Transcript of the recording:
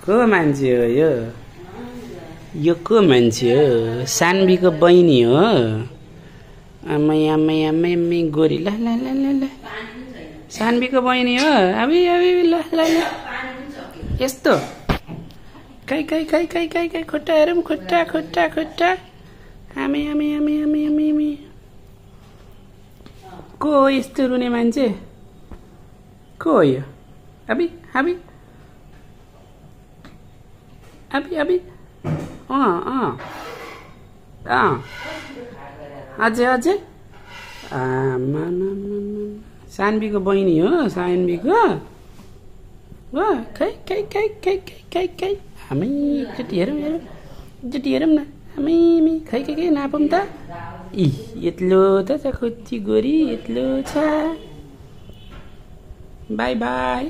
को मान्छे हो यो को मान्छे हो सान्वीको बहिनी हो आमै आमै आमै आमै गोरी ल ल ल ल ल सान्वीको बहिनी हो अबि अबि ल ल ल यस्तो काई काई काई काई काई काई खुट्टा हेरौँ खुट्टा खुट्टा खुट्टा आमै आमै आमै आमै आमै आमै को हो यस्तो रुने मान्छे को हो यो अबि अबि अबि अबि अझै अझै सान्वीको बहिनी हो सान्वीको हो खै खै खै खै खै खै खै हामी एकचोटि हेरौँ एकचोटि हेरौँ न हामी खै खै खै नापौँ त इ यत्लो त छ खुच्ची गोरी यत्लो छ बाई बाई